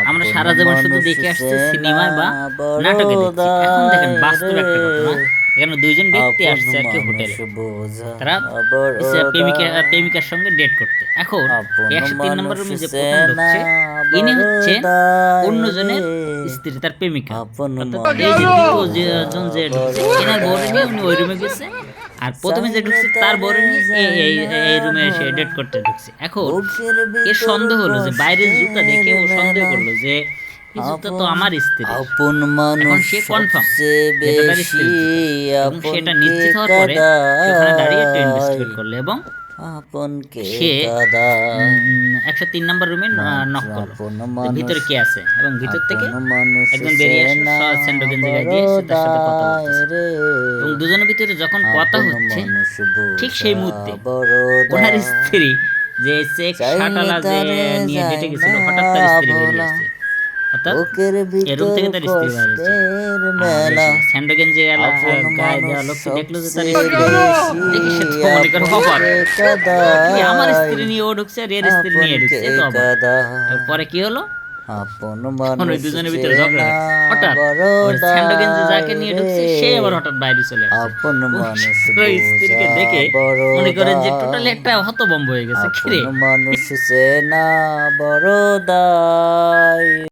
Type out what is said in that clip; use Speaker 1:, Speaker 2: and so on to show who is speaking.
Speaker 1: আমরা সারা জীবন শুধু দেখে আসছি সিনেমায় বা নাটকে দেখছি। এখন দেখেন বাস্তব একটা ঘটনা। এখানে দুইজন ব্যক্তি আসছে আর কি হোটেলে। তারা প্রেমিকার সঙ্গে ডেট করতে। এখন 103 নম্বর রুমে যে প্রথম ঢুকছে, ইনি হচ্ছে অন্যজনের স্ত্রী, তার প্রেমিকা। অর্থাৎ এই যে দ্বিতীয় জন যে ঢুকছে, এনার বউরে নিয়ে উনি ওই রুমে গেছে। আর প্রথমে যে ঢুকছে তার বউরে নিয়ে এই রুমে এসে ডেট করতে ঢুকছে। এখন এর সন্দেহ হলো যে বাইরের জুতা দেখে ও সন্দেহ করলো যে এই জুতা তো আমার স্ত্রী। এখন সে কনফার্ম এটা তার স্ত্রীর জুতা, এবং সেটা নিশ্চিত হওয়ার পরে সে ওখানে দাঁড়িয়ে একটু ইনভেস্টিগেট করলো এবং সে 103 নম্বর রুমে নক করলো ভিতরে কে আছে, এবং ভিতর থেকে একজন বেরিয়ে আসলো স্যান্ডো গেঞ্জি গায়ে দিয়ে, সে তার সাথে কথা বলতেছে। এবং দুজনের ভিতরে যখন কথা হচ্ছে, ঠিক সেই মুহূর্তে ওনার স্ত্রী যে চেক শার্টালা যে নিয়ে ডেটে গেছিল, হঠাৎ তার স্ত্রী বেরিয়ে আসছে। অর্থাৎ এরুম থেকে তার স্ত্রী বেরিয়েছে। আর স্যান্ডো গেঞ্জি গায়ে দেওয়া লোকটি দেখলো যে তার স্ত্রী, দেখে সে তো মনে করো অবাক, আমার স্ত্রী নিয়ে ও ঢুকছে আর এর স্ত্রী নিয়ে ঢুকছে, তো অবাক। পরে কি হলো, এখন ওই দুজনের ভিতরে ঝগড়া লাগছে। হঠাৎ স্যান্ডো গেঞ্জি যাকে নিয়ে ঢুকছে সে আবার হঠাৎ বাইরে চলে আসছে। স্ত্রীকে দেখে মনে করেন যে টোটালি একটা হতভম্ব হয়ে গেছে। কিরে
Speaker 2: মানুষ সে না বড় দায়।